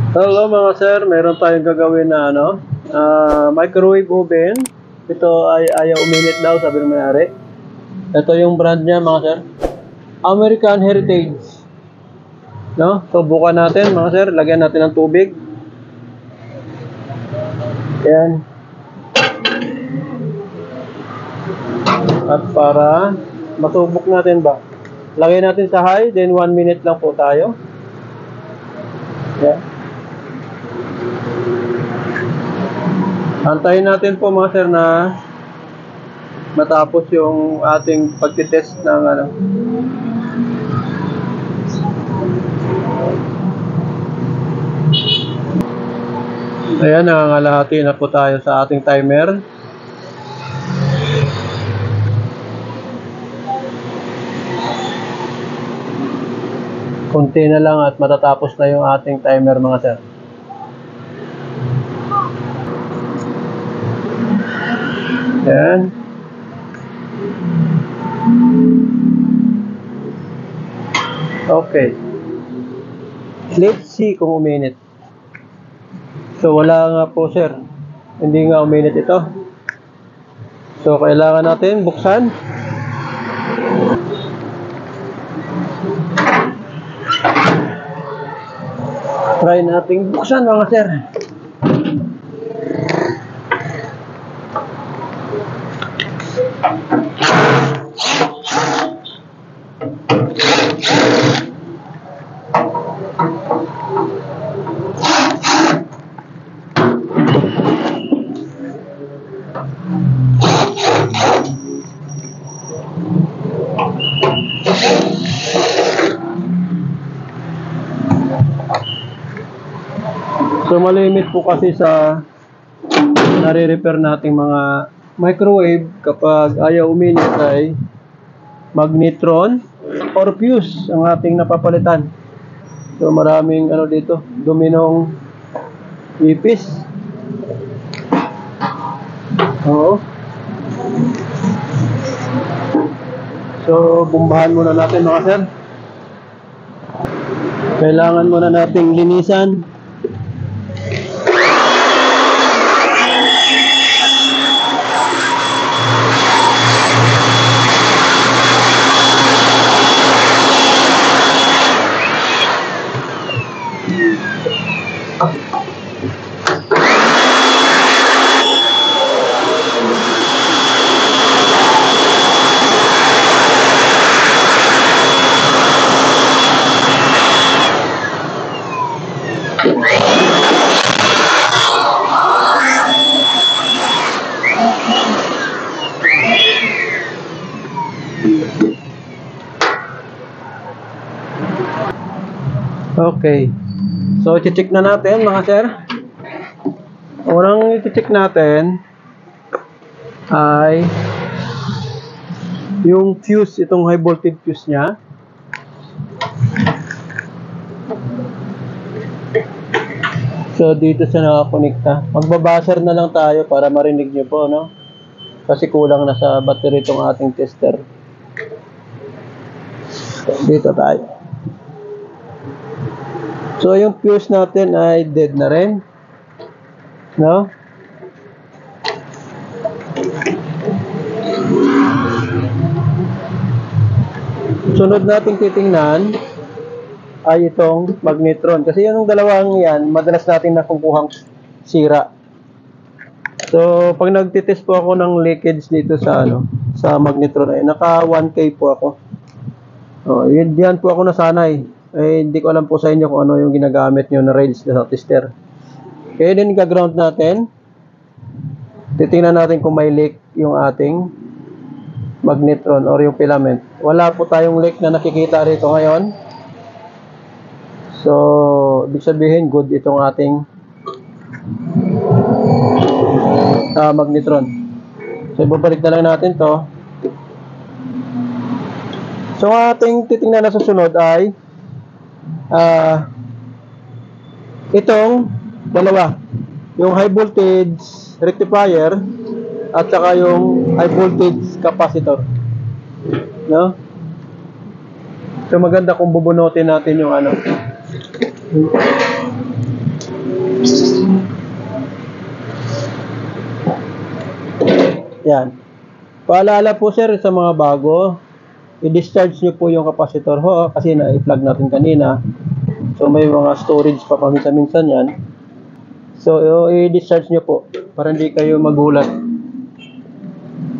Hello mga sir, meron tayong gagawin na microwave oven. Ito ay ayaw uminit daw, sabi ng may-ari. Ito yung brand niya mga sir. American Heritage. No? Subukan natin mga sir, lagyan natin ng tubig. Yan. At para masubok natin ba, lagay natin sa high, then 1 minute lang po tayo. Yan. Antayin natin po mga sir na matapos yung ating pagtitest ng Ayan, nangangalahati na po tayo sa ating timer. Kunti na lang at matatapos na yung ating timer mga sir. Ayan. Okay. Let's see kung uminit. So wala nga po sir. Hindi nga uminit ito. So kailangan natin buksan. Try nating buksan mga sir. So malimit po kasi sa nare-repair nating mga microwave kapag ayaw uminit ay magnetron or fuse ang ating napapalitan. So maraming dito, dominong ipis. Oo. So bumbahan muna natin mga sir. Kailangan muna nating linisan. Okay. So, i-check na natin mga sir. Unang i-check natin ay yung fuse, itong high voltage fuse niya. So, dito siya nakakonekta. Magbabuzzer na lang tayo para marinig nyo po, no? Kasi kulang na sa battery itong ating tester. So, dito tayo. So, yung fuse natin ay dead na rin. No? Sunod nating titingnan ay itong magnetron. Kasi yung dalawang yan, madalas natin nakukuhang sira. So, pag nagtitest po ako ng leakage dito sa sa magnetron ay naka 1K po ako. Oh, yan po ako nasanay. Hindi ko alam po sa inyo kung ano yung ginagamit nyo na range sa tester. Kaya din ka-ground natin. Titingnan natin kung may leak yung ating magnetron or yung filament. Wala po tayong leak na nakikita rito ngayon. So, ibig sabihin good itong ating magnetron. So, ibabalik na lang natin to. So, ang ating titingnan na susunod ay itong dalawa, yung high voltage rectifier at saka yung high voltage capacitor, no? So maganda kung bubunutin natin yung Yan. Paalala po sir sa mga bago, i-discharge nyo po yung capacitor ho kasi na-plug natin kanina. So may mga storage pa paminsan-minsan yan. So i-discharge nyo po para hindi kayo magulat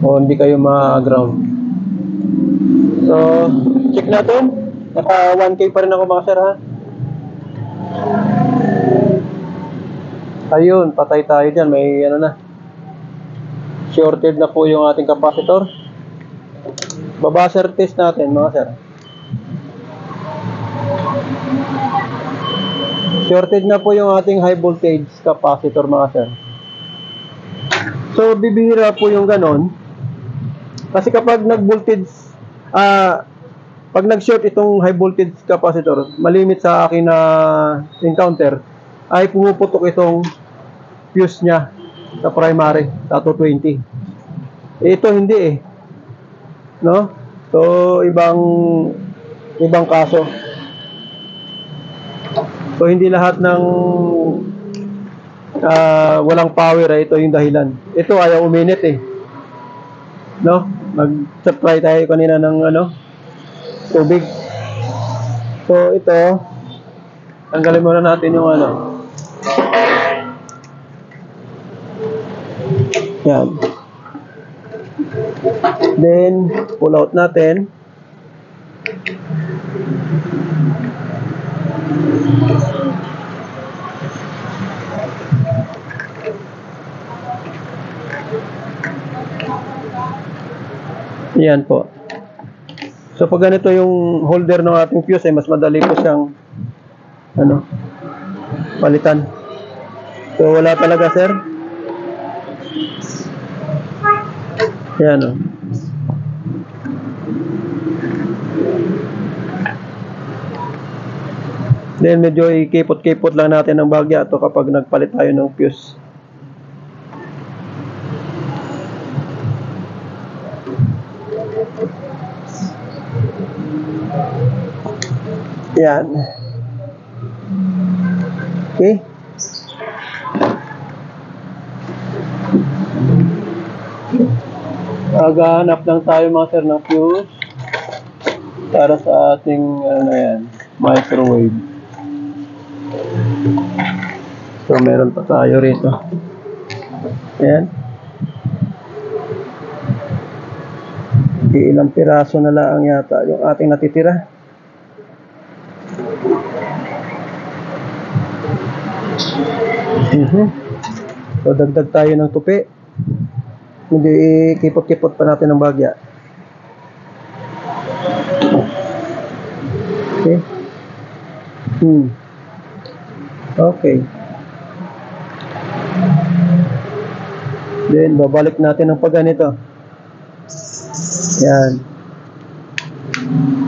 o hindi kayo ma-ground. So check natin. Naka 1K pa rin ako mga sir ha. Ayun, patay tayo dyan. May ano na. Shorted na po yung ating capacitor. Babuzzer test natin mga sir. Shorted na po yung ating high voltage capacitor mga sir. So bibihira po yung ganon. Kasi kapag nag-voltage, pag nag-short itong high voltage capacitor, malimit sa akin na encounter, ay pumuputok itong fuse niya sa primary, sa 220. Ito hindi eh. No? So, ibang kaso. So, hindi lahat ng walang power ay ito yung dahilan. Ito ayaw uminit eh. No? Nag-try tayo kanina ng tubig. So, ito tanggalin muna natin yung yan. Then, pull out natin. Yan po. So, pag ganito yung holder ng ating fuse, mas madali po siyang palitan. So, wala talaga, sir. Yan o. Then medyo ikipot-kipot lang natin ng bagya to kapag nagpalit tayo ng fuse. Yan. Okay. Maghahanap lang tayo mga sir ng fuse para sa ating microwave. So meron pa tayo rito. Ayan. Ilang piraso na lang yata yung ating natitira. So dagdag tayo ng tupi. Hindi ikipot-kipot pa natin ng bagya. Okay. Okay. Then babalik natin ng pagganito. Yan.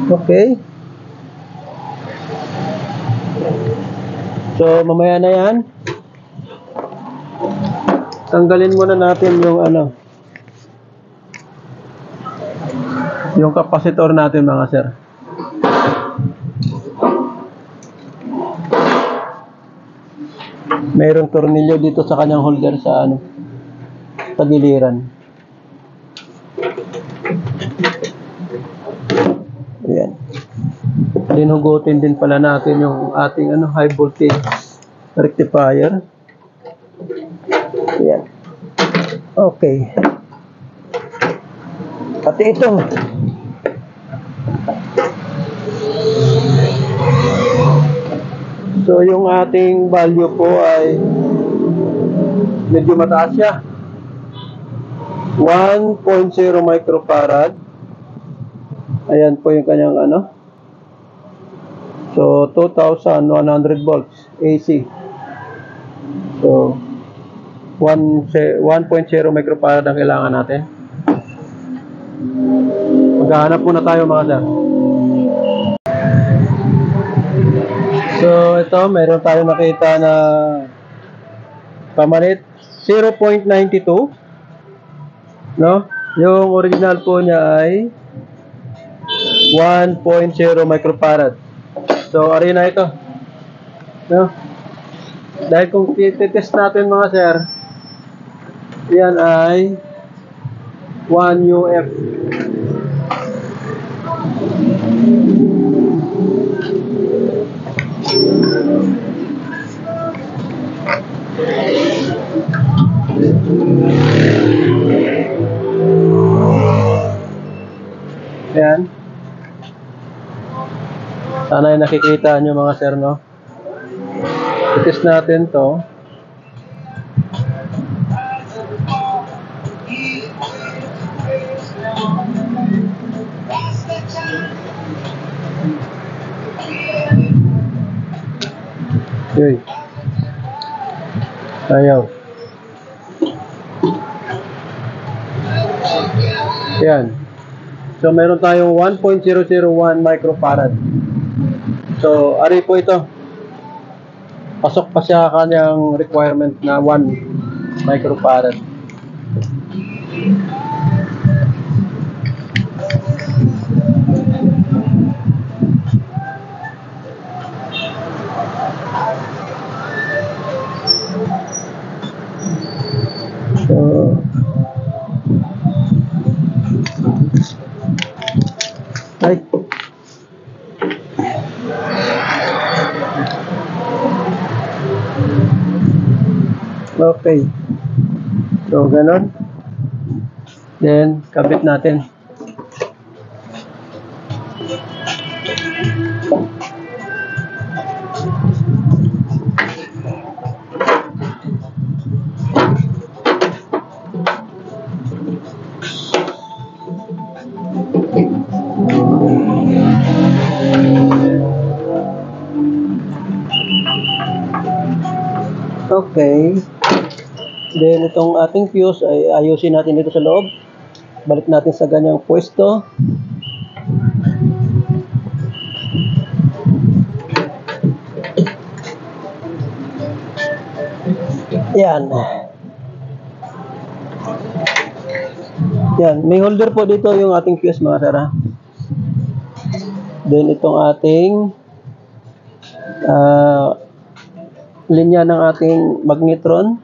Okay. So mamaya na yan. Tanggalin muna natin yung yung capacitor natin mga sir. Mayroong tornilyo dito sa kanyang holder sa tagiliran. Ayan. Dinugutin din pala natin yung ating high voltage rectifier. Ayan. Okay. Pati ito. So yung ating value po ay medyo mataas siya. 1.0 microfarad. Ayan po yung kanyang So 2,100 volts AC. So 1.0 microfarad ang kailangan natin. Maghahanap muna tayo mga sir. So ito, meron tayo nakita na pamalit 0.92, no? Yung original po niya ay 1.0 microfarad. So arena ito, no? Dahil kung titest natin mga sir, yan ay 1 UF. Ayan. Sana ay nakikita nyo mga sir, no? I-test natin to. Yoy. Ayaw. Ayan. So, meron tayong 1.001 microfarad. So, ari po ito. Pasok pa siya kanyang requirement na 1 microfarad. So, ay. Okay. So, ganon. Then, kabit natin. Okay. Then, itong ating fuse ay ayusin natin dito sa loob. Balik natin sa ganyang pwesto. Yan. Yan. May holder po dito yung ating fuse mga sir. Then, itong ating linya ng ating magnetron.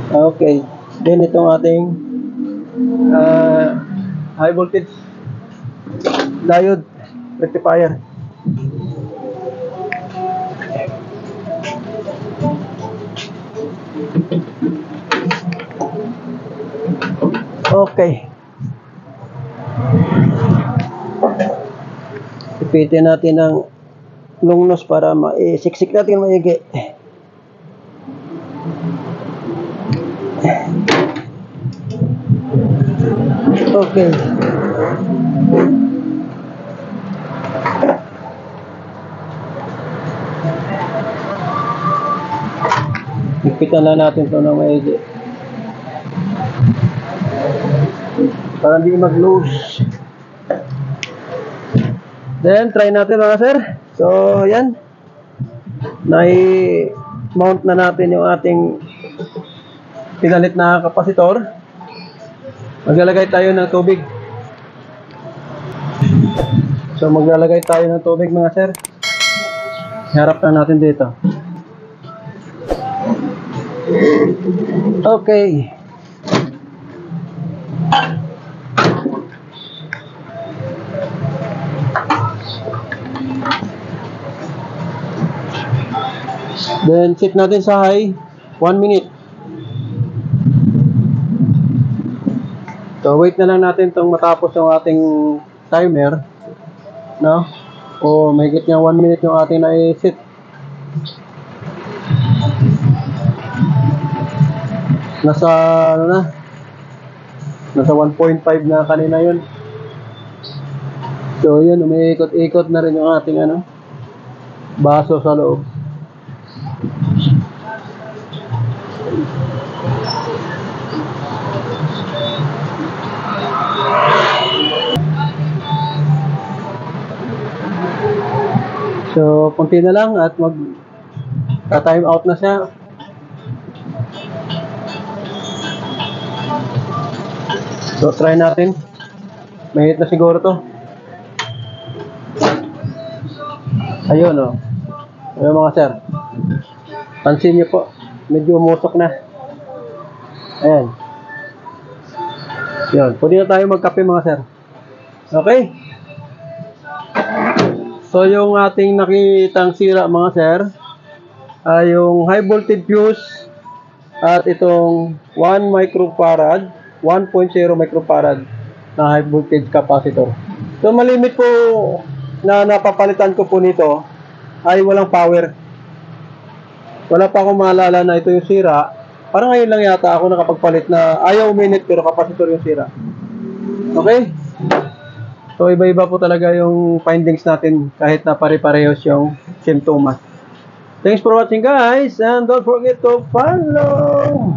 Okay. Then itong ating high voltage diode rectifier. Okay. Ipitin natin ng long nose para maisiksik natin maigi. Okay. Ipitan na natin ito ng maigi. Para hindi mag-loose. Then, try natin mga sir. So, yan. Nai-mount na natin yung ating pinalit na kapasitor. Maglalagay tayo ng tubig. So, maglalagay tayo ng tubig mga sir. Harap na natin dito. Okay. Then, set natin sa high, 1 minute. So, wait na lang natin itong matapos yung ating timer. No? O, mahigit niya 1 minute yung ating na-set. Nasa, ano na? Nasa 1.5 na kanina yun. So, yun, umiikot-ikot na rin yung ating, baso sa loob. So, konti na lang at mag-time out na siya. So, try natin. Mahit na siguro to. Ayun, oh. Ayun mga sir. Pansin niyo po, medyo umusok na. Ayan. Yun, pwede na tayo magkape mga sir. Okay? So yung ating nakitang sira mga sir, ay yung high voltage fuse at itong 1 microfarad, 1.0 microfarad na high voltage capacitor. So malimit po na napapalitan ko po nito ay walang power. Wala pa akong maalala na ito yung sira. Parang ngayon lang yata ako nakapagpalit na ayaw uminit pero capacitor yung sira. Okay? So iba-iba po talaga yung findings natin kahit na pare-parehos yung simptomas. Thanks for watching guys, and don't forget to follow!